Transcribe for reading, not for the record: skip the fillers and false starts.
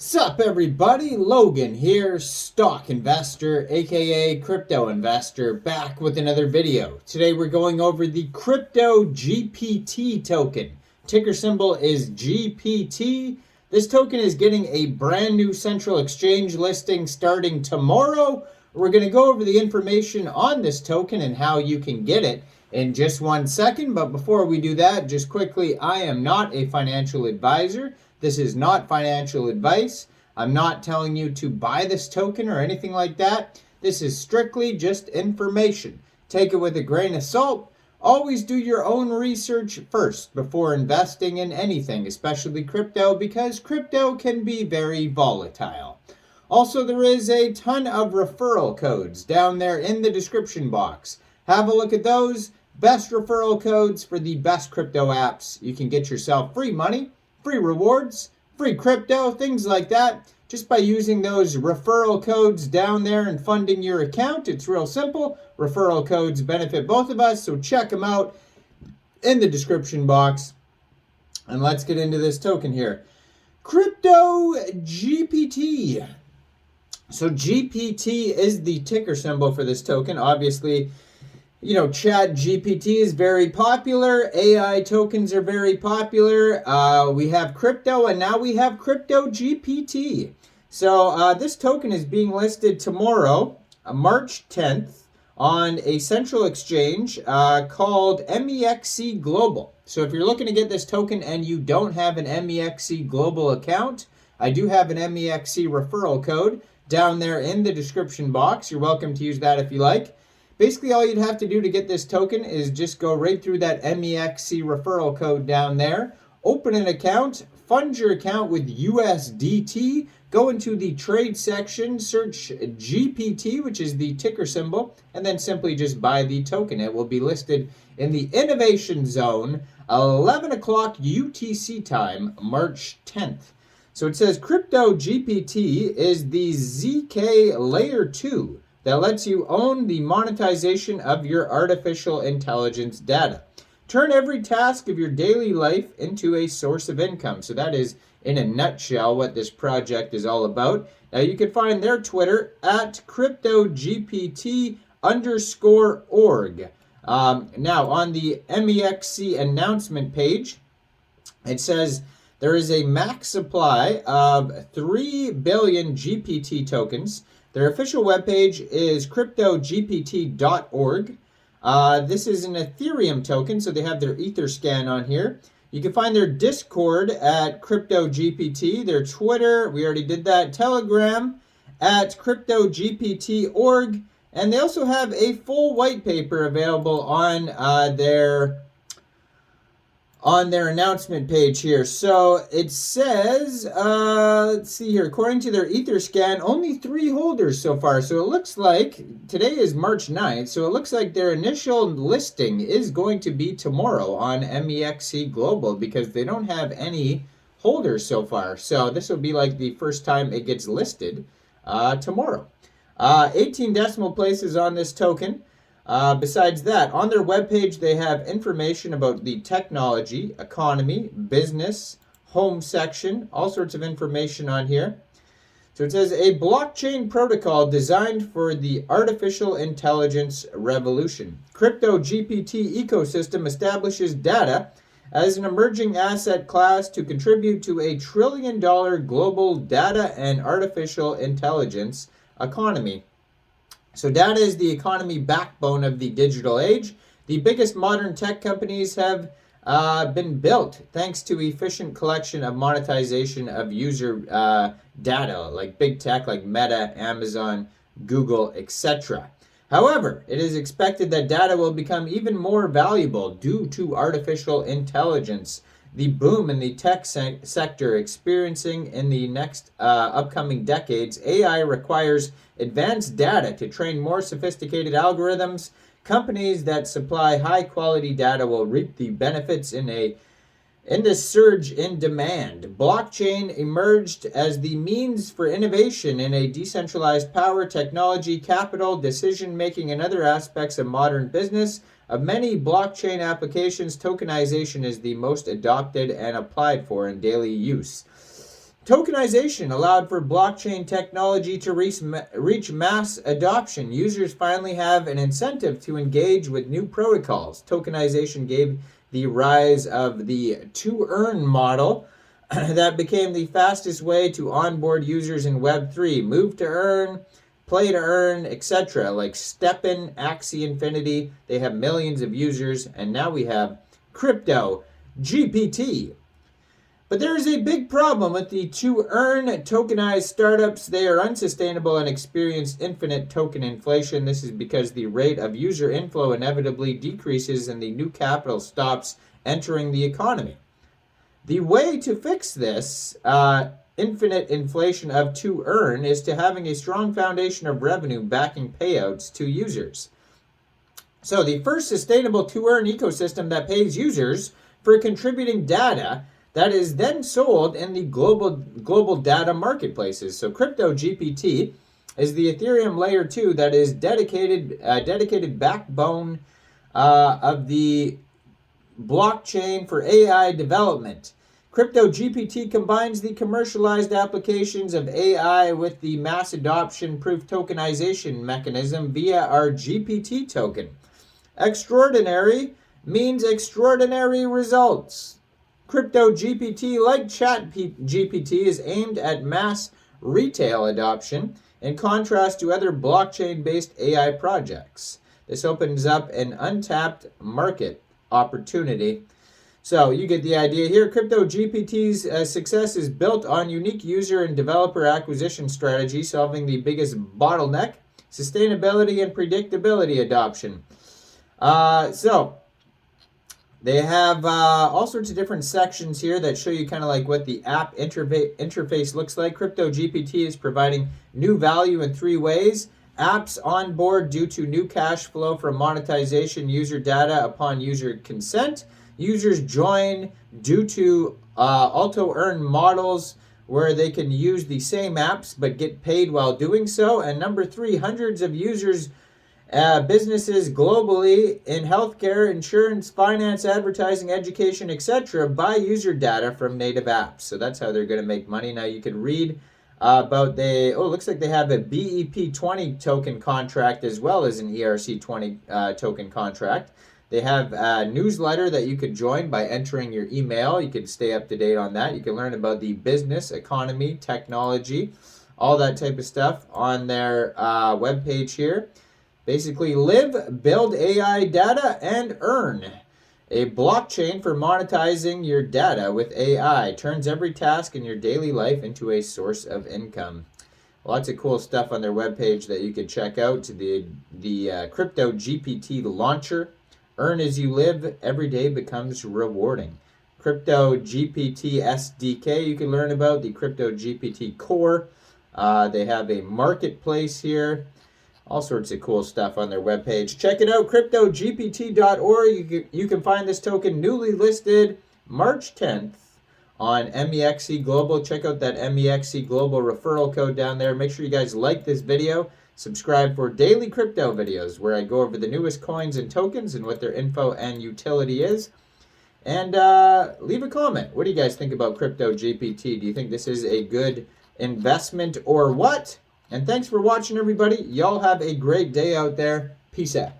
Sup everybody, Logan here, stock investor aka crypto investor, back with another video. Today we're going over the CryptoGPT token. Ticker symbol is GPT. This token is getting a brand new central exchange listing starting tomorrow. We're going to go over the information on this token and how you can get it in just 1 second. But before we do that, just quickly, I am not a financial advisor. This is not financial advice. I'm not telling you to buy this token or anything like that. This is strictly just information. Take it with a grain of salt. Always do your own research first before investing in anything, especially crypto, because crypto can be very volatile. Also, there is a ton of referral codes down there in the description box. Have a look at those. Best referral codes for the best crypto apps. You can get yourself free money, free rewards, free crypto, things like that, just by using those referral codes down there and funding your account. It's real simple. Referral codes benefit both of us, so check them out in the description box. And let's get into this token here. CryptoGPT. So GPT is the ticker symbol for this token. Obviously, you know, ChatGPT is very popular. AI tokens are very popular. We have crypto, and now we have CryptoGPT. So this token is being listed tomorrow, March 10th, on a central exchange called MEXC Global. So if you're looking to get this token and you don't have an MEXC Global account, I do have an MEXC referral code down there in the description box. You're welcome to use that if you like. Basically, all you'd have to do to get this token is just go right through that MEXC referral code down there, open an account, fund your account with USDT, go into the trade section, search GPT, which is the ticker symbol, and then simply just buy the token. It will be listed in the innovation zone, 11 o'clock UTC time, March 10th. So it says CryptoGPT is the ZK Layer-2 that lets you own the monetization of your artificial intelligence data. Turn every task of your daily life into a source of income. So that is, in a nutshell, what this project is all about. Now you can find their Twitter at CryptoGPT_org. Now on the MEXC announcement page, it says there is a max supply of 3 billion GPT tokens. Their official webpage is CryptoGPT.org. This is an Ethereum token, so they have their Etherscan on here. You can find their Discord at CryptoGPT, their Twitter, we already did that, Telegram at CryptoGPT.org, and they also have a full white paper available on their announcement page here. So it says, let's see here, according to their Etherscan, only 3 holders so far. So it looks like, today is March 9th, so it looks like their initial listing is going to be tomorrow on MEXC Global because they don't have any holders so far. So this will be like the first time it gets listed tomorrow. 18 decimal places on this token. Besides that, on their webpage, they have information about the technology, economy, business, home section, all sorts of information on here. So it says a blockchain protocol designed for the artificial intelligence revolution. CryptoGPT ecosystem establishes data as an emerging asset class to contribute to a $1 trillion global data and artificial intelligence economy. So data is the economy backbone of the digital age. The biggest modern tech companies have been built thanks to efficient collection of monetization of user data, like big tech like Meta, Amazon, Google, etc. However, it is expected that data will become even more valuable due to artificial intelligence. The boom in the tech sector experiencing in the next upcoming decades, AI requires advanced data to train more sophisticated algorithms. Companies that supply high-quality data will reap the benefits in this surge in demand. Blockchain emerged as the means for innovation in a decentralized power, technology, capital, decision-making, and other aspects of modern business. Of many blockchain applications, tokenization is the most adopted and applied for in daily use. Tokenization allowed for blockchain technology to reach mass adoption. Users finally have an incentive to engage with new protocols. Tokenization gave the rise of the to-earn model that became the fastest way to onboard users in Web3. Move to earn, play to earn, etc. Like STEPN, Axie Infinity, they have millions of users, and now we have CryptoGPT. But there is a big problem with the to-earn tokenized startups. They are unsustainable and experience infinite token inflation. This is because the rate of user inflow inevitably decreases and the new capital stops entering the economy. The way to fix this infinite inflation of to-earn is to having a strong foundation of revenue backing payouts to users. So the first sustainable to-earn ecosystem that pays users for contributing data that is then sold in the global data marketplaces. So CryptoGPT is the Ethereum layer 2 that is dedicated backbone of the blockchain for AI development. CryptoGPT combines the commercialized applications of AI with the mass adoption proof tokenization mechanism via our GPT token. Extraordinary means extraordinary results. CryptoGPT, like ChatGPT, is aimed at mass retail adoption in contrast to other blockchain-based AI projects. This opens up an untapped market opportunity. So you get the idea here. CryptoGPT's success is built on unique user and developer acquisition strategy, solving the biggest bottleneck, sustainability and predictability adoption. So they have all sorts of different sections here that show you kind of like what the app interface looks like. CryptoGPT is providing new value in 3 ways. Apps on board due to new cash flow from monetization user data upon user consent. Users join due to auto-earn models where they can use the same apps but get paid while doing so. And number 3, hundreds of users businesses globally in healthcare, insurance, finance, advertising, education, etc. buy user data from native apps. So that's how they're going to make money. Now you can read about it looks like they have a BEP20 token contract as well as an ERC20 token contract. They have a newsletter that you could join by entering your email. You can stay up to date on that. You can learn about the business, economy, technology, all that type of stuff on their webpage here. Basically, live, build AI data, and earn. A blockchain for monetizing your data with AI turns every task in your daily life into a source of income. Lots of cool stuff on their webpage that you could check out. The CryptoGPT launcher. Earn as you live. Every day becomes rewarding. CryptoGPT SDK you can learn about. The CryptoGPT core. They have a marketplace here. All sorts of cool stuff on their webpage. Check it out, CryptoGPT.org. You can find this token newly listed March 10th on MEXC Global. Check out that MEXC Global referral code down there. Make sure you guys like this video. Subscribe for daily crypto videos where I go over the newest coins and tokens and what their info and utility is. And leave a comment. What do you guys think about CryptoGPT? Do you think this is a good investment or what? And thanks for watching, everybody. Y'all have a great day out there. Peace out.